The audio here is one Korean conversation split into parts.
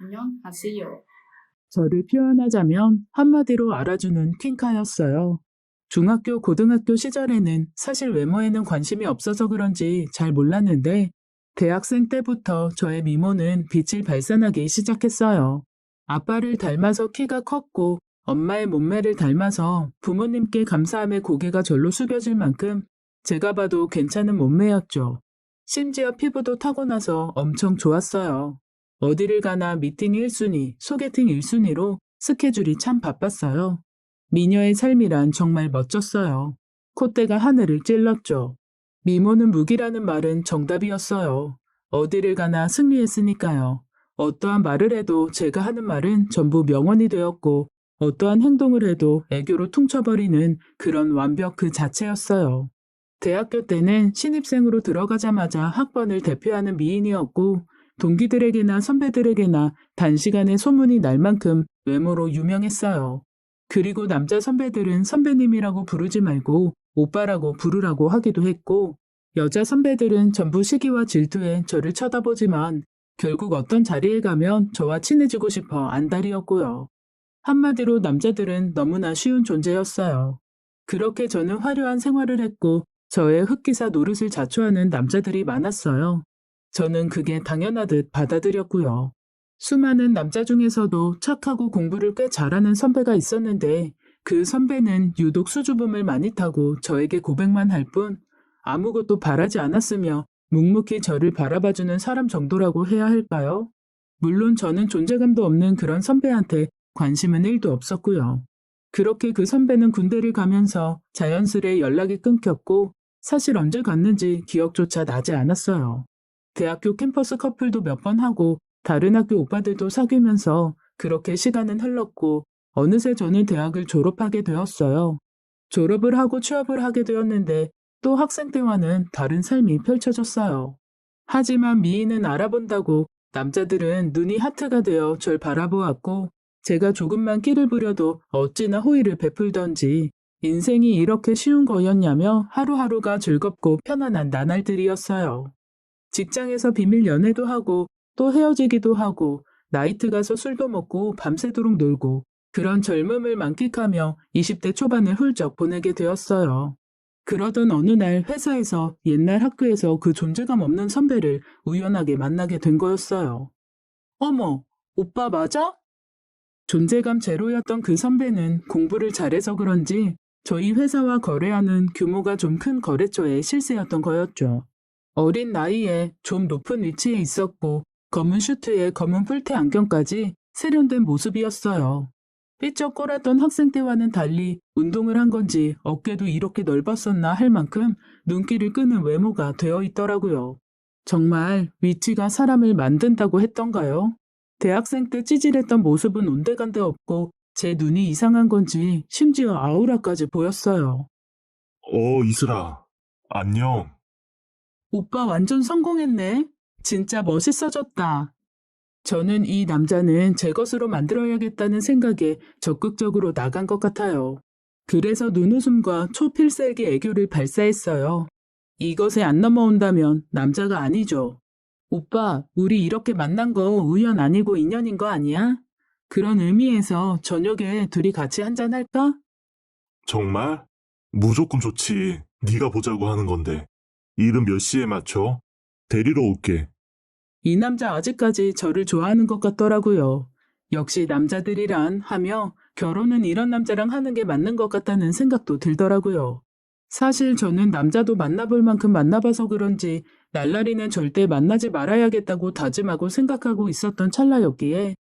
안녕하세요. 저를 표현하자면 한마디로 알아주는 퀸카였어요. 중학교, 고등학교 시절에는 사실 외모에는 관심이 없어서 그런지 잘 몰랐는데 대학생 때부터 저의 미모는 빛을 발산하기 시작했어요. 아빠를 닮아서 키가 컸고 엄마의 몸매를 닮아서 부모님께 감사함에 고개가 절로 숙여질 만큼 제가 봐도 괜찮은 몸매였죠. 심지어 피부도 타고나서 엄청 좋았어요. 어디를 가나 미팅 1순위, 소개팅 1순위로 스케줄이 참 바빴어요. 미녀의 삶이란 정말 멋졌어요. 콧대가 하늘을 찔렀죠. 미모는 무기라는 말은 정답이었어요. 어디를 가나 승리했으니까요. 어떠한 말을 해도 제가 하는 말은 전부 명언이 되었고 어떠한 행동을 해도 애교로 퉁쳐버리는 그런 완벽 그 자체였어요. 대학교 때는 신입생으로 들어가자마자 학번을 대표하는 미인이었고 동기들에게나 선배들에게나 단시간에 소문이 날 만큼 외모로 유명했어요. 그리고 남자 선배들은 선배님이라고 부르지 말고 오빠라고 부르라고 하기도 했고 여자 선배들은 전부 시기와 질투에 저를 쳐다보지만 결국 어떤 자리에 가면 저와 친해지고 싶어 안달이었고요. 한마디로 남자들은 너무나 쉬운 존재였어요. 그렇게 저는 화려한 생활을 했고 저의 흑기사 노릇을 자초하는 남자들이 많았어요. 저는 그게 당연하듯 받아들였고요. 수많은 남자 중에서도 착하고 공부를 꽤 잘하는 선배가 있었는데 그 선배는 유독 수줍음을 많이 타고 저에게 고백만 할 뿐 아무것도 바라지 않았으며 묵묵히 저를 바라봐주는 사람 정도라고 해야 할까요? 물론 저는 존재감도 없는 그런 선배한테 관심은 1도 없었고요. 그렇게 그 선배는 군대를 가면서 자연스레 연락이 끊겼고 사실 언제 갔는지 기억조차 나지 않았어요. 대학교 캠퍼스 커플도 몇 번 하고 다른 학교 오빠들도 사귀면서 그렇게 시간은 흘렀고 어느새 저는 대학을 졸업하게 되었어요. 졸업을 하고 취업을 하게 되었는데 또 학생 때와는 다른 삶이 펼쳐졌어요. 하지만 미인은 알아본다고 남자들은 눈이 하트가 되어 절 바라보았고 제가 조금만 끼를 부려도 어찌나 호의를 베풀던지 인생이 이렇게 쉬운 거였냐며 하루하루가 즐겁고 편안한 나날들이었어요. 직장에서 비밀 연애도 하고 또 헤어지기도 하고 나이트 가서 술도 먹고 밤새도록 놀고 그런 젊음을 만끽하며 20대 초반을 훌쩍 보내게 되었어요. 그러던 어느 날 회사에서 옛날 학교에서 그 존재감 없는 선배를 우연하게 만나게 된 거였어요. 어머, 오빠 맞아? 존재감 제로였던 그 선배는 공부를 잘해서 그런지 저희 회사와 거래하는 규모가 좀 큰 거래처의 실세였던 거였죠. 어린 나이에 좀 높은 위치에 있었고 검은 슈트에 검은 뿔테 안경까지 세련된 모습이었어요. 삐쩍거렸던 학생 때와는 달리 운동을 한 건지 어깨도 이렇게 넓었었나 할 만큼 눈길을 끄는 외모가 되어 있더라고요. 정말 위치가 사람을 만든다고 했던가요? 대학생 때 찌질했던 모습은 온데간데 없고 제 눈이 이상한 건지 심지어 아우라까지 보였어요. 이슬아. 안녕. 오빠 완전 성공했네. 진짜 멋있어졌다. 저는 이 남자는 제 것으로 만들어야겠다는 생각에 적극적으로 나간 것 같아요. 그래서 눈웃음과 초필살기 애교를 발사했어요. 이것에 안 넘어온다면 남자가 아니죠. 오빠, 우리 이렇게 만난 거 우연 아니고 인연인 거 아니야? 그런 의미에서 저녁에 둘이 같이 한잔 할까? 정말? 무조건 좋지. 네가 보자고 하는 건데. 일은 몇 시에 맞춰? 데리러 올게. 이 남자 아직까지 저를 좋아하는 것 같더라고요. 역시 남자들이란 하며 결혼은 이런 남자랑 하는 게 맞는 것 같다는 생각도 들더라고요. 사실 저는 남자도 만나볼 만큼 만나봐서 그런지 날라리는 절대 만나지 말아야겠다고 다짐하고 생각하고 있었던 찰나였기에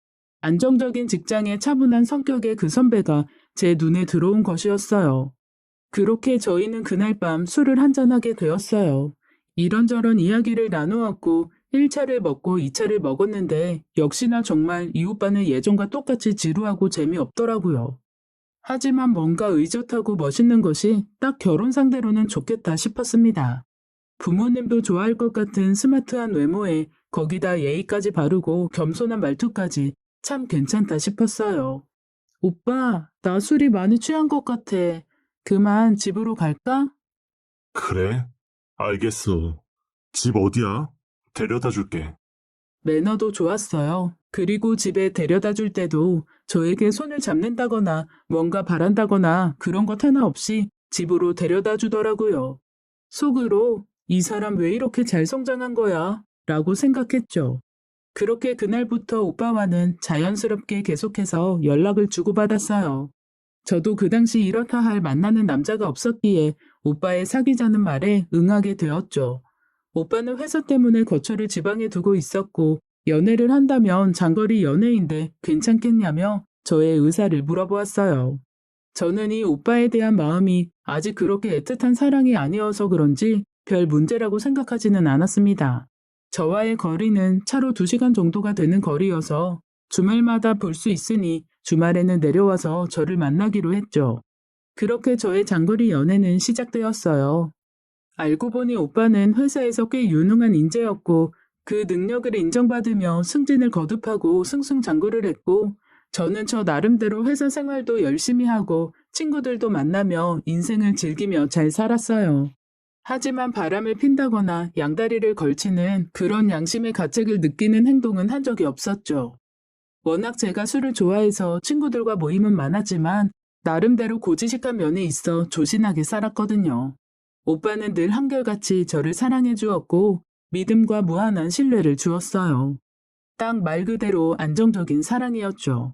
안정적인 직장에 차분한 성격의 그 선배가 제 눈에 들어온 것이었어요. 그렇게 저희는 그날 밤 술을 한잔하게 되었어요. 이런저런 이야기를 나누었고 1차를 먹고 2차를 먹었는데 역시나 정말 이 오빠는 예전과 똑같이 지루하고 재미없더라고요. 하지만 뭔가 의젓하고 멋있는 것이 딱 결혼 상대로는 좋겠다 싶었습니다. 부모님도 좋아할 것 같은 스마트한 외모에 거기다 예의까지 바르고 겸손한 말투까지 참 괜찮다 싶었어요. 오빠, 나 술이 많이 취한 것 같아. 그만 집으로 갈까? 그래? 알겠어. 집 어디야? 데려다 줄게. 매너도 좋았어요. 그리고 집에 데려다 줄 때도 저에게 손을 잡는다거나 뭔가 바란다거나 그런 것 하나 없이 집으로 데려다 주더라고요. 속으로 이 사람 왜 이렇게 잘 성장한 거야? 라고 생각했죠. 그렇게 그날부터 오빠와는 자연스럽게 계속해서 연락을 주고받았어요. 저도 그 당시 이렇다 할 만나는 남자가 없었기에 오빠의 사귀자는 말에 응하게 되었죠. 오빠는 회사 때문에 거처를 지방에 두고 있었고 연애를 한다면 장거리 연애인데 괜찮겠냐며 저의 의사를 물어보았어요. 저는 이 오빠에 대한 마음이 아직 그렇게 애틋한 사랑이 아니어서 그런지 별 문제라고 생각하지는 않았습니다. 저와의 거리는 차로 2시간 정도가 되는 거리여서 주말마다 볼 수 있으니 주말에는 내려와서 저를 만나기로 했죠. 그렇게 저의 장거리 연애는 시작되었어요. 알고 보니 오빠는 회사에서 꽤 유능한 인재였고 그 능력을 인정받으며 승진을 거듭하고 승승장구를 했고 저는 저 나름대로 회사 생활도 열심히 하고 친구들도 만나며 인생을 즐기며 잘 살았어요. 하지만 바람을 핀다거나 양다리를 걸치는 그런 양심의 가책을 느끼는 행동은 한 적이 없었죠. 워낙 제가 술을 좋아해서 친구들과 모임은 많았지만 나름대로 고지식한 면이 있어 조신하게 살았거든요. 오빠는 늘 한결같이 저를 사랑해 주었고 믿음과 무한한 신뢰를 주었어요. 딱 말 그대로 안정적인 사랑이었죠.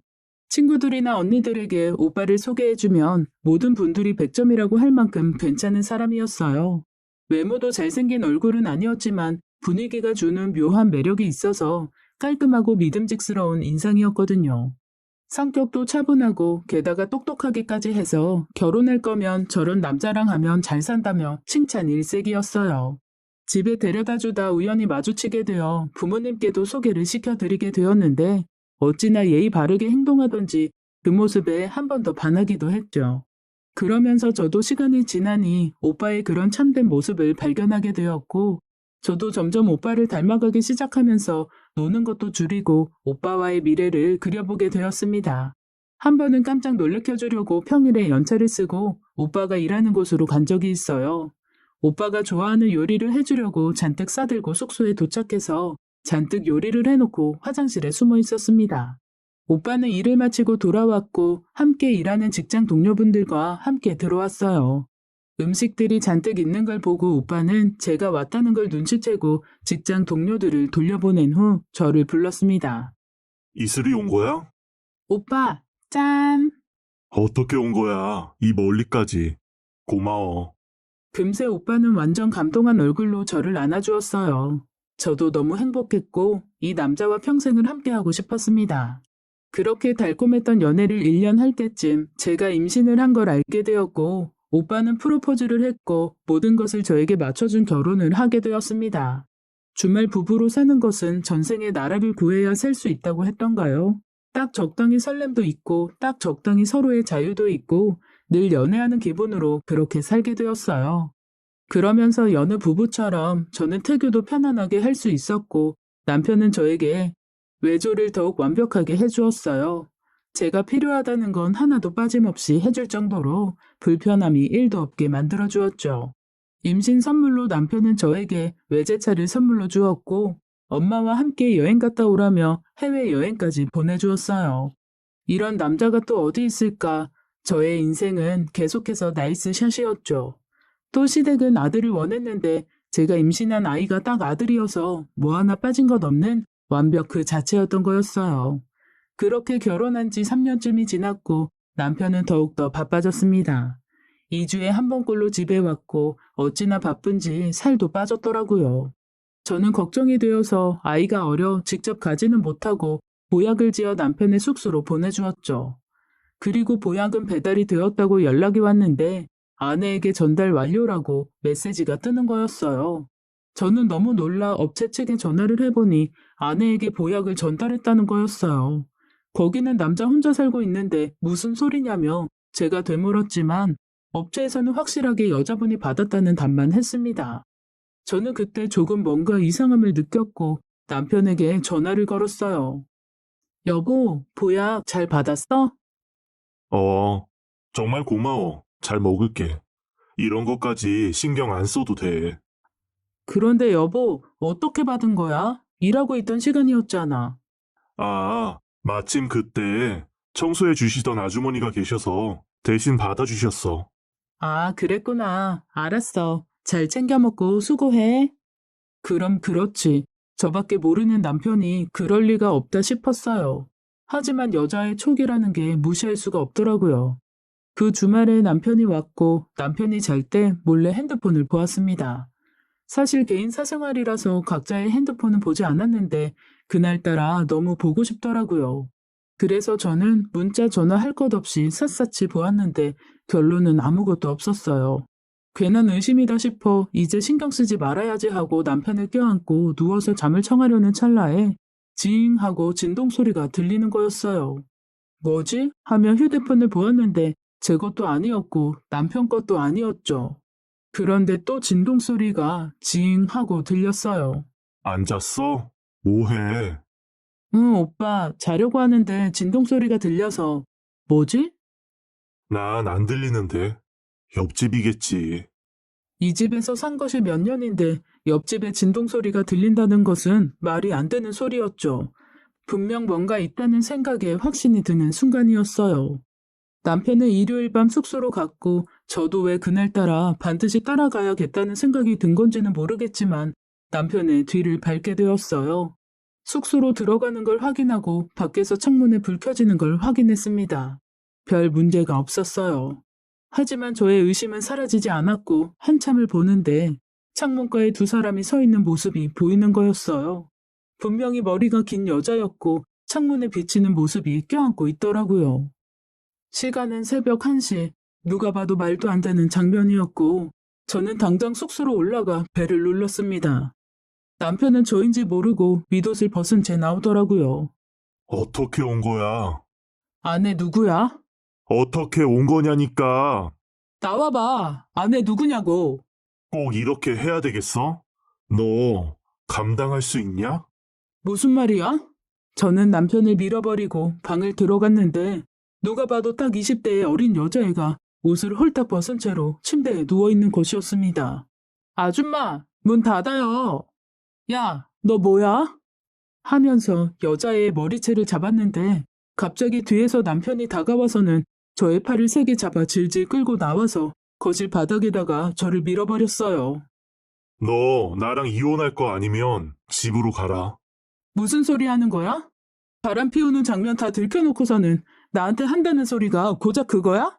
친구들이나 언니들에게 오빠를 소개해주면 모든 분들이 100점이라고 할 만큼 괜찮은 사람이었어요. 외모도 잘생긴 얼굴은 아니었지만 분위기가 주는 묘한 매력이 있어서 깔끔하고 믿음직스러운 인상이었거든요. 성격도 차분하고 게다가 똑똑하기까지 해서 결혼할 거면 저런 남자랑 하면 잘 산다며 칭찬 일색이었어요. 집에 데려다 주다 우연히 마주치게 되어 부모님께도 소개를 시켜드리게 되었는데 어찌나 예의 바르게 행동하던지 그 모습에 한 번 더 반하기도 했죠. 그러면서 저도 시간이 지나니 오빠의 그런 참된 모습을 발견하게 되었고 저도 점점 오빠를 닮아가기 시작하면서 노는 것도 줄이고 오빠와의 미래를 그려보게 되었습니다. 한 번은 깜짝 놀래켜주려고 평일에 연차를 쓰고 오빠가 일하는 곳으로 간 적이 있어요. 오빠가 좋아하는 요리를 해주려고 잔뜩 싸들고 숙소에 도착해서 잔뜩 요리를 해놓고 화장실에 숨어 있었습니다. 오빠는 일을 마치고 돌아왔고 함께 일하는 직장 동료분들과 함께 들어왔어요. 음식들이 잔뜩 있는 걸 보고 오빠는 제가 왔다는 걸 눈치채고 직장 동료들을 돌려보낸 후 저를 불렀습니다. 이슬이 온 거야? 오빠, 짠! 어떻게 온 거야? 이 멀리까지. 고마워. 금세 오빠는 완전 감동한 얼굴로 저를 안아주었어요. 저도 너무 행복했고 이 남자와 평생을 함께하고 싶었습니다. 그렇게 달콤했던 연애를 1년 할 때쯤 제가 임신을 한 걸 알게 되었고 오빠는 프로포즈를 했고 모든 것을 저에게 맞춰준 결혼을 하게 되었습니다. 주말 부부로 사는 것은 전생에 나라를 구해야 살 수 있다고 했던가요? 딱 적당히 설렘도 있고 딱 적당히 서로의 자유도 있고 늘 연애하는 기분으로 그렇게 살게 되었어요. 그러면서 여느 부부처럼 저는 태교도 편안하게 할 수 있었고 남편은 저에게 외조를 더욱 완벽하게 해주었어요. 제가 필요하다는 건 하나도 빠짐없이 해줄 정도로 불편함이 1도 없게 만들어주었죠. 임신 선물로 남편은 저에게 외제차를 선물로 주었고 엄마와 함께 여행 갔다 오라며 해외여행까지 보내주었어요. 이런 남자가 또 어디 있을까? 저의 인생은 계속해서 나이스 샷이었죠. 또 시댁은 아들을 원했는데 제가 임신한 아이가 딱 아들이어서 뭐 하나 빠진 것 없는 완벽 그 자체였던 거였어요. 그렇게 결혼한 지 3년쯤이 지났고 남편은 더욱더 바빠졌습니다. 2주에 한 번꼴로 집에 왔고 어찌나 바쁜지 살도 빠졌더라고요. 저는 걱정이 되어서 아이가 어려 직접 가지는 못하고 보약을 지어 남편의 숙소로 보내주었죠. 그리고 보약은 배달이 되었다고 연락이 왔는데 아내에게 전달 완료라고 메시지가 뜨는 거였어요. 저는 너무 놀라 업체 측에 전화를 해보니 아내에게 보약을 전달했다는 거였어요. 거기는 남자 혼자 살고 있는데 무슨 소리냐며 제가 되물었지만 업체에서는 확실하게 여자분이 받았다는 답만 했습니다. 저는 그때 조금 뭔가 이상함을 느꼈고 남편에게 전화를 걸었어요. 여보, 보약 잘 받았어? 정말 고마워. 잘 먹을게. 이런 것까지 신경 안 써도 돼. 그런데 여보, 어떻게 받은 거야? 일하고 있던 시간이었잖아. 아, 마침 그때 청소해 주시던 아주머니가 계셔서 대신 받아주셨어. 아, 그랬구나. 알았어. 잘 챙겨 먹고 수고해. 그럼 그렇지. 저밖에 모르는 남편이 그럴 리가 없다 싶었어요. 하지만 여자의 촉이라는 게 무시할 수가 없더라고요. 그 주말에 남편이 왔고 남편이 잘 때 몰래 핸드폰을 보았습니다. 사실 개인 사생활이라서 각자의 핸드폰은 보지 않았는데 그날따라 너무 보고 싶더라고요. 그래서 저는 문자 전화할 것 없이 샅샅이 보았는데 결론은 아무것도 없었어요. 괜한 의심이다 싶어 이제 신경 쓰지 말아야지 하고 남편을 껴안고 누워서 잠을 청하려는 찰나에 징 하고 진동 소리가 들리는 거였어요. 뭐지? 하며 휴대폰을 보았는데 제 것도 아니었고 남편 것도 아니었죠. 그런데 또 진동 소리가 징 하고 들렸어요. 안 잤어? 뭐해? 응, 오빠, 자려고 하는데 진동 소리가 들려서. 뭐지? 난 안 들리는데. 옆집이겠지. 이 집에서 산 것이 몇 년인데 옆집에 진동 소리가 들린다는 것은 말이 안 되는 소리였죠. 분명 뭔가 있다는 생각에 확신이 드는 순간이었어요. 남편은 일요일 밤 숙소로 갔고 저도 왜 그날따라 반드시 따라가야겠다는 생각이 든 건지는 모르겠지만 남편의 뒤를 밟게 되었어요. 숙소로 들어가는 걸 확인하고 밖에서 창문에 불 켜지는 걸 확인했습니다. 별 문제가 없었어요. 하지만 저의 의심은 사라지지 않았고 한참을 보는데 창문가에 두 사람이 서 있는 모습이 보이는 거였어요. 분명히 머리가 긴 여자였고 창문에 비치는 모습이 껴안고 있더라고요. 시간은 새벽 1시, 누가 봐도 말도 안 되는 장면이었고 저는 당장 숙소로 올라가 벨을 눌렀습니다. 남편은 저인지 모르고 윗옷을 벗은 채 나오더라고요. 어떻게 온 거야? 아내 누구야? 어떻게 온 거냐니까. 나와봐. 아내 누구냐고. 꼭 이렇게 해야 되겠어? 너 감당할 수 있냐? 무슨 말이야? 저는 남편을 밀어버리고 방을 들어갔는데 누가 봐도 딱 20대의 어린 여자애가 옷을 홀딱 벗은 채로 침대에 누워있는 것이었습니다. 아줌마, 문 닫아요. 야, 너 뭐야? 하면서 여자애의 머리채를 잡았는데 갑자기 뒤에서 남편이 다가와서는 저의 팔을 세게 잡아 질질 끌고 나와서 거실 바닥에다가 저를 밀어버렸어요. 너 나랑 이혼할 거 아니면 집으로 가라. 무슨 소리 하는 거야? 바람 피우는 장면 다 들켜놓고서는 나한테 한다는 소리가 고작 그거야?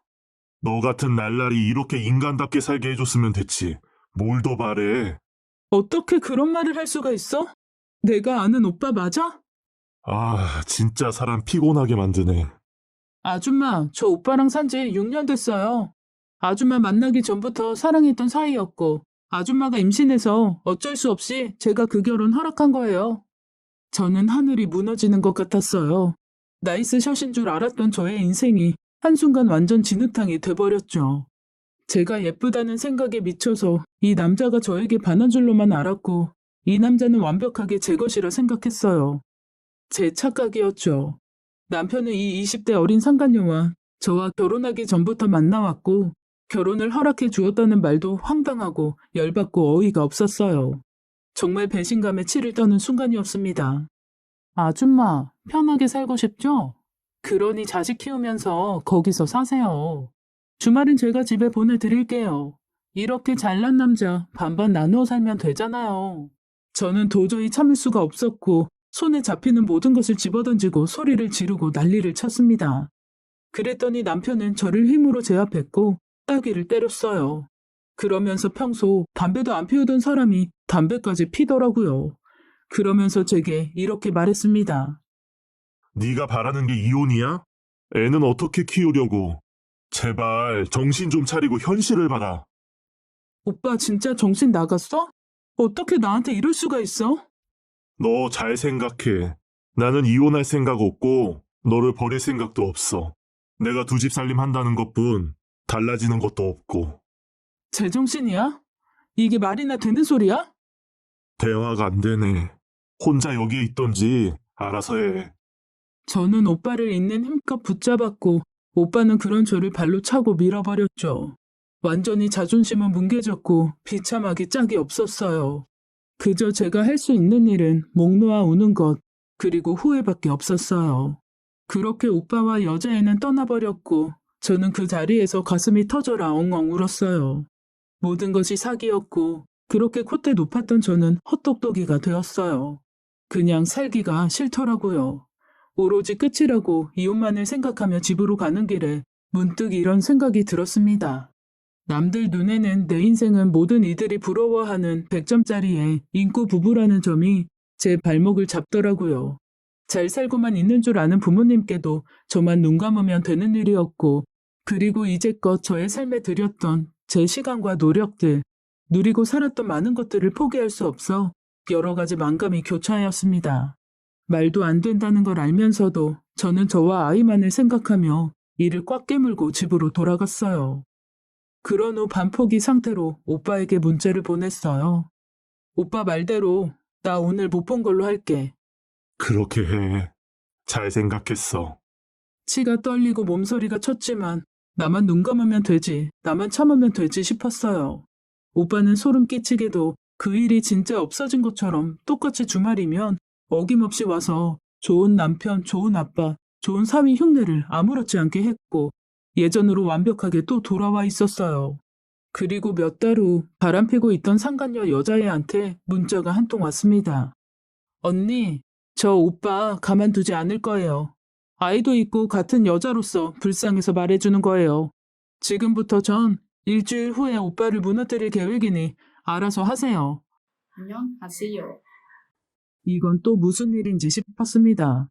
너 같은 날라리 이렇게 인간답게 살게 해줬으면 됐지. 뭘 더 바래? 어떻게 그런 말을 할 수가 있어? 내가 아는 오빠 맞아? 아, 진짜 사람 피곤하게 만드네. 아줌마, 저 오빠랑 산지 6년 됐어요. 아줌마 만나기 전부터 사랑했던 사이였고, 아줌마가 임신해서 어쩔 수 없이 제가 그 결혼 허락한 거예요. 저는 하늘이 무너지는 것 같았어요. 나이스 샷인 줄 알았던 저의 인생이 한순간 완전 진흙탕이 돼버렸죠. 제가 예쁘다는 생각에 미쳐서 이 남자가 저에게 반한 줄로만 알았고, 이 남자는 완벽하게 제 것이라 생각했어요. 제 착각이었죠. 남편은 이 20대 어린 상간녀와 저와 결혼하기 전부터 만나왔고 결혼을 허락해 주었다는 말도 황당하고 열받고 어이가 없었어요. 정말 배신감에 치를 떠는 순간이었습니다. 아줌마, 편하게 살고 싶죠? 그러니 자식 키우면서 거기서 사세요. 주말은 제가 집에 보내드릴게요. 이렇게 잘난 남자 반반 나누어 살면 되잖아요. 저는 도저히 참을 수가 없었고 손에 잡히는 모든 것을 집어던지고 소리를 지르고 난리를 쳤습니다. 그랬더니 남편은 저를 힘으로 제압했고 따귀를 때렸어요. 그러면서 평소 담배도 안 피우던 사람이 담배까지 피더라고요. 그러면서 제게 이렇게 말했습니다. 네가 바라는 게 이혼이야? 애는 어떻게 키우려고? 제발 정신 좀 차리고 현실을 봐라. 오빠 진짜 정신 나갔어? 어떻게 나한테 이럴 수가 있어? 너 잘 생각해. 나는 이혼할 생각 없고 너를 버릴 생각도 없어. 내가 두 집 살림 한다는 것뿐 달라지는 것도 없고. 제정신이야? 이게 말이나 되는 소리야? 대화가 안 되네. 혼자 여기에 있던지 알아서 해. 저는 오빠를 있는 힘껏 붙잡았고 오빠는 그런 저를 발로 차고 밀어버렸죠. 완전히 자존심은 뭉개졌고 비참하기 짝이 없었어요. 그저 제가 할 수 있는 일은 목 놓아 우는 것, 그리고 후회밖에 없었어요. 그렇게 오빠와 여자애는 떠나버렸고, 저는 그 자리에서 가슴이 터져라 엉엉 울었어요. 모든 것이 사기였고, 그렇게 콧대 높았던 저는 헛똑똑이가 되었어요. 그냥 살기가 싫더라고요. 오로지 끝이라고 이혼만을 생각하며 집으로 가는 길에 문득 이런 생각이 들었습니다. 남들 눈에는 내 인생은 모든 이들이 부러워하는 100점짜리의 인구 부부라는 점이 제 발목을 잡더라고요. 잘 살고만 있는 줄 아는 부모님께도 저만 눈 감으면 되는 일이었고, 그리고 이제껏 저의 삶에 들였던 제 시간과 노력들, 누리고 살았던 많은 것들을 포기할 수 없어 여러 가지 만감이 교차하였습니다. 말도 안 된다는 걸 알면서도 저는 저와 아이만을 생각하며 이를 꽉 깨물고 집으로 돌아갔어요. 그런 후 반포기 상태로 오빠에게 문자를 보냈어요. 오빠 말대로 나 오늘 못 본 걸로 할게. 그렇게 해. 잘 생각했어. 치가 떨리고 몸서리가 쳤지만 나만 눈 감으면 되지, 나만 참으면 되지 싶었어요. 오빠는 소름 끼치게도 그 일이 진짜 없어진 것처럼 똑같이 주말이면 어김없이 와서 좋은 남편, 좋은 아빠, 좋은 사위 흉내를 아무렇지 않게 했고 예전으로 완벽하게 또 돌아와 있었어요. 그리고 몇 달 후 바람피고 있던 상간녀 여자애한테 문자가 한 통 왔습니다. 언니, 저 오빠 가만두지 않을 거예요. 아이도 있고 같은 여자로서 불쌍해서 말해주는 거예요. 지금부터 전 일주일 후에 오빠를 무너뜨릴 계획이니 알아서 하세요. 안녕하세요. 이건 또 무슨 일인지 싶었습니다.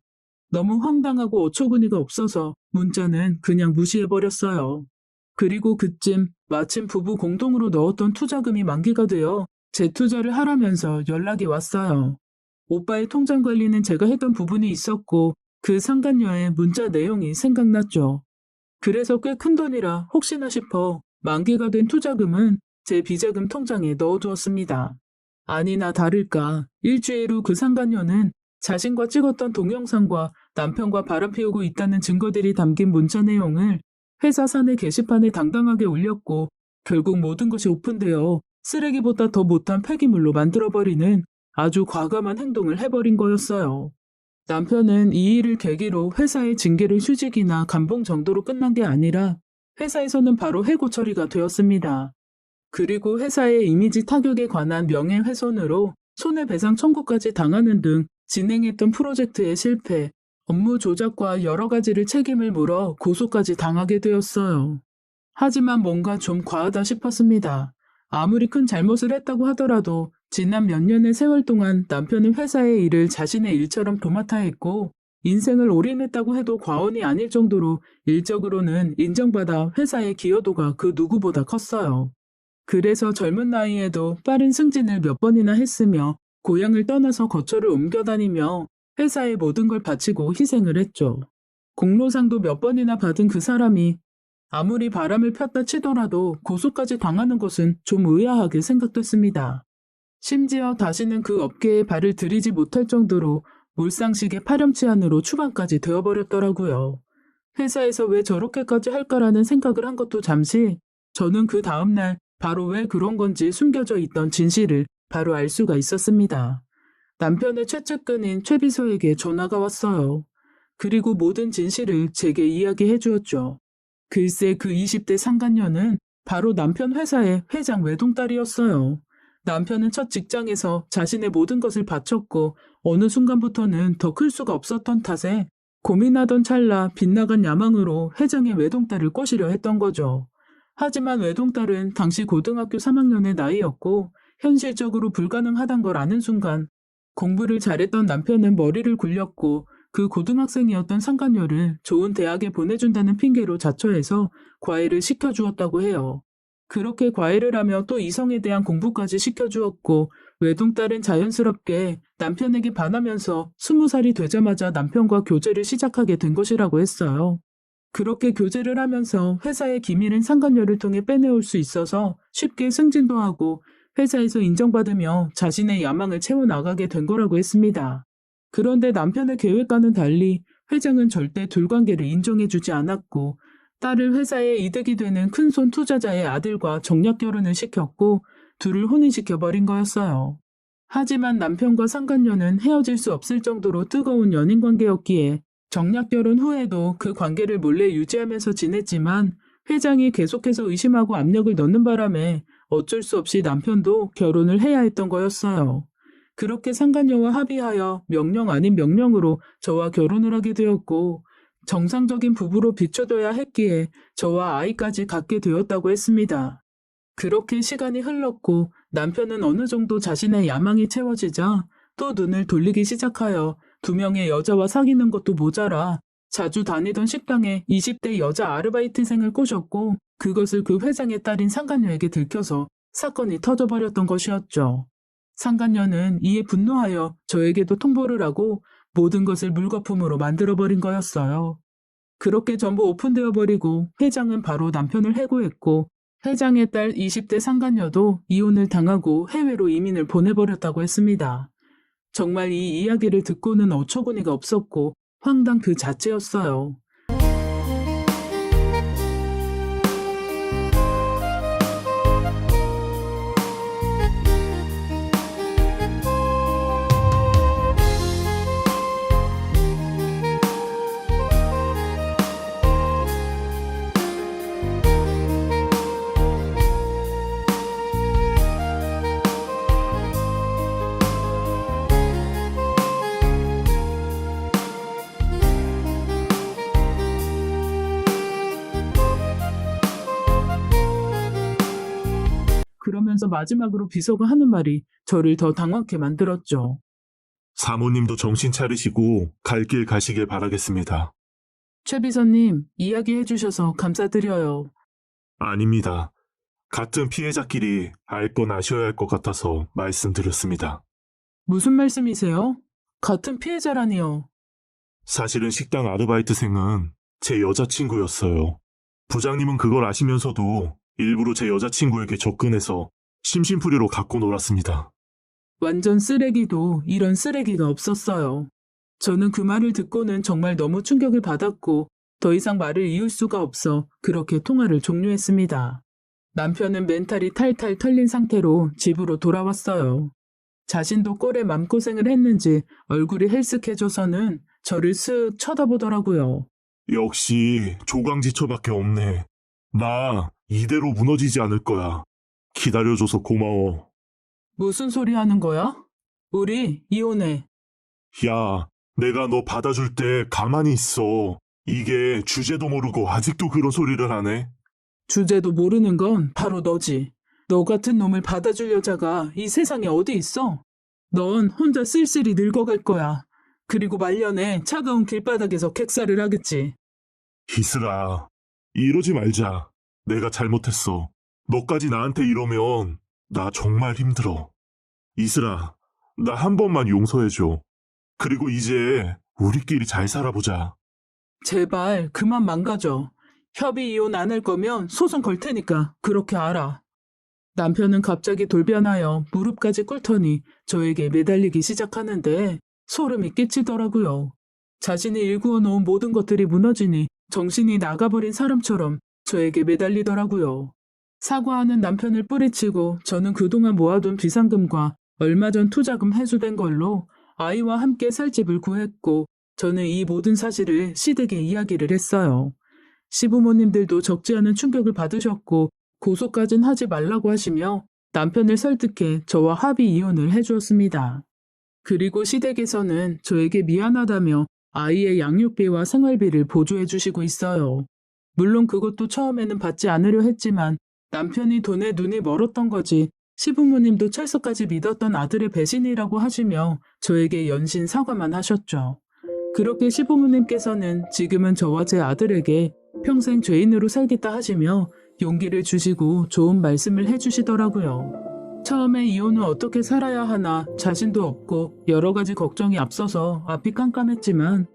너무 황당하고 어처구니가 없어서 문자는 그냥 무시해버렸어요. 그리고 그쯤 마침 부부 공동으로 넣었던 투자금이 만기가 되어 재투자를 하라면서 연락이 왔어요. 오빠의 통장 관리는 제가 했던 부분이 있었고 그 상간녀의 문자 내용이 생각났죠. 그래서 꽤 큰 돈이라 혹시나 싶어 만기가 된 투자금은 제 비자금 통장에 넣어두었습니다. 아니나 다를까 일주일 후 그 상간녀는 자신과 찍었던 동영상과 남편과 바람피우고 있다는 증거들이 담긴 문자 내용을 회사 사내 게시판에 당당하게 올렸고 결국 모든 것이 오픈되어 쓰레기보다 더 못한 폐기물로 만들어버리는 아주 과감한 행동을 해버린 거였어요. 남편은 이 일을 계기로 회사의 징계를 휴직이나 감봉 정도로 끝난 게 아니라 회사에서는 바로 해고 처리가 되었습니다. 그리고 회사의 이미지 타격에 관한 명예훼손으로 손해배상 청구까지 당하는 등 진행했던 프로젝트의 실패, 업무 조작과 여러 가지를 책임을 물어 고소까지 당하게 되었어요. 하지만 뭔가 좀 과하다 싶었습니다. 아무리 큰 잘못을 했다고 하더라도 지난 몇 년의 세월 동안 남편은 회사의 일을 자신의 일처럼 도맡아 했고 인생을 올인했다고 해도 과언이 아닐 정도로 일적으로는 인정받아 회사의 기여도가 그 누구보다 컸어요. 그래서 젊은 나이에도 빠른 승진을 몇 번이나 했으며 고향을 떠나서 거처를 옮겨 다니며 회사의 모든 걸 바치고 희생을 했죠. 공로상도 몇 번이나 받은 그 사람이 아무리 바람을 폈다 치더라도 고소까지 당하는 것은 좀 의아하게 생각됐습니다. 심지어 다시는 그 업계에 발을 들이지 못할 정도로 몰상식의 파렴치한으로 추방까지 되어버렸더라고요. 회사에서 왜 저렇게까지 할까라는 생각을 한 것도 잠시 저는 그 다음날 바로 왜 그런 건지 숨겨져 있던 진실을 바로 알 수가 있었습니다. 남편의 최측근인 최비서에게 전화가 왔어요. 그리고 모든 진실을 제게 이야기해 주었죠. 글쎄 그 20대 상간녀는 바로 남편 회사의 회장 외동딸이었어요. 남편은 첫 직장에서 자신의 모든 것을 바쳤고 어느 순간부터는 더 클 수가 없었던 탓에 고민하던 찰나 빗나간 야망으로 회장의 외동딸을 꼬시려 했던 거죠. 하지만 외동딸은 당시 고등학교 3학년의 나이였고 현실적으로 불가능하단 걸 아는 순간 공부를 잘했던 남편은 머리를 굴렸고 그 고등학생이었던 상간녀를 좋은 대학에 보내준다는 핑계로 자처해서 과외를 시켜주었다고 해요. 그렇게 과외를 하며 또 이성에 대한 공부까지 시켜주었고 외동딸은 자연스럽게 남편에게 반하면서 20살이 되자마자 남편과 교제를 시작하게 된 것이라고 했어요. 그렇게 교제를 하면서 회사의 기밀은 상간녀를 통해 빼내올 수 있어서 쉽게 승진도 하고 회사에서 인정받으며 자신의 야망을 채워나가게 된 거라고 했습니다. 그런데 남편의 계획과는 달리 회장은 절대 둘 관계를 인정해주지 않았고 딸을 회사에 이득이 되는 큰손 투자자의 아들과 정략 결혼을 시켰고 둘을 혼인시켜버린 거였어요. 하지만 남편과 상간녀는 헤어질 수 없을 정도로 뜨거운 연인 관계였기에 정략 결혼 후에도 그 관계를 몰래 유지하면서 지냈지만 회장이 계속해서 의심하고 압력을 넣는 바람에 어쩔 수 없이 남편도 결혼을 해야 했던 거였어요. 그렇게 상간녀와 합의하여 명령 아닌 명령으로 저와 결혼을 하게 되었고 정상적인 부부로 비춰져야 했기에 저와 아이까지 갖게 되었다고 했습니다. 그렇게 시간이 흘렀고 남편은 어느 정도 자신의 야망이 채워지자 또 눈을 돌리기 시작하여 2명의 여자와 사귀는 것도 모자라 자주 다니던 식당에 20대 여자 아르바이트생을 꼬셨고 그것을 그 회장의 딸인 상간녀에게 들켜서 사건이 터져버렸던 것이었죠. 상간녀는 이에 분노하여 저에게도 통보를 하고 모든 것을 물거품으로 만들어버린 거였어요. 그렇게 전부 오픈되어 버리고 회장은 바로 남편을 해고했고 회장의 딸 20대 상간녀도 이혼을 당하고 해외로 이민을 보내버렸다고 했습니다. 정말 이 이야기를 듣고는 어처구니가 없었고 황당 그 자체였어요. 그러면서 마지막으로 비서가 하는 말이 저를 더 당황케 만들었죠. 사모님도 정신 차리시고 갈 길 가시길 바라겠습니다. 최 비서님, 이야기해 주셔서 감사드려요. 아닙니다. 같은 피해자끼리 알 건 아셔야 할 것 같아서 말씀드렸습니다. 무슨 말씀이세요? 같은 피해자라니요. 사실은 식당 아르바이트생은 제 여자친구였어요. 부장님은 그걸 아시면서도 일부러 제 여자친구에게 접근해서 심심풀이로 갖고 놀았습니다. 완전 쓰레기도 이런 쓰레기가 없었어요. 저는 그 말을 듣고는 정말 너무 충격을 받았고 더 이상 말을 이을 수가 없어 그렇게 통화를 종료했습니다. 남편은 멘탈이 탈탈 털린 상태로 집으로 돌아왔어요. 자신도 꼴에 맘고생을 했는지 얼굴이 헬쓱해져서는 저를 쓱 쳐다보더라고요. 역시 조강지처밖에 없네. 나 이대로 무너지지 않을 거야. 기다려줘서 고마워. 무슨 소리 하는 거야? 우리 이혼해. 야, 내가 너 받아줄 때 가만히 있어. 이게 주제도 모르고 아직도 그런 소리를 하네. 주제도 모르는 건 바로 너지. 너 같은 놈을 받아줄 여자가 이 세상에 어디 있어? 넌 혼자 쓸쓸히 늙어갈 거야. 그리고 말년에 차가운 길바닥에서 객사를 하겠지. 이슬아, 이러지 말자. 내가 잘못했어. 너까지 나한테 이러면 나 정말 힘들어. 이슬아, 나 한 번만 용서해줘. 그리고 이제 우리끼리 잘 살아보자. 제발 그만 망가져. 협의 이혼 안 할 거면 소송 걸 테니까 그렇게 알아. 남편은 갑자기 돌변하여 무릎까지 꿇더니 저에게 매달리기 시작하는데 소름이 끼치더라고요. 자신이 일구어 놓은 모든 것들이 무너지니 정신이 나가버린 사람처럼 저에게 매달리더라고요. 사과하는 남편을 뿌리치고 저는 그동안 모아둔 비상금과 얼마 전 투자금 회수된 걸로 아이와 함께 살 집을 구했고 저는 이 모든 사실을 시댁에 이야기를 했어요. 시부모님들도 적지 않은 충격을 받으셨고 고소까진 하지 말라고 하시며 남편을 설득해 저와 합의 이혼을 해주었습니다. 그리고 시댁에서는 저에게 미안하다며 아이의 양육비와 생활비를 보조해 주시고 있어요. 물론 그것도 처음에는 받지 않으려 했지만 남편이 돈에 눈이 멀었던 거지 시부모님도 철석까지 믿었던 아들의 배신이라고 하시며 저에게 연신 사과만 하셨죠. 그렇게 시부모님께서는 지금은 저와 제 아들에게 평생 죄인으로 살겠다 하시며 용기를 주시고 좋은 말씀을 해주시더라고요. 처음에 이혼 후 어떻게 살아야 하나 자신도 없고 여러 가지 걱정이 앞서서 앞이 깜깜했지만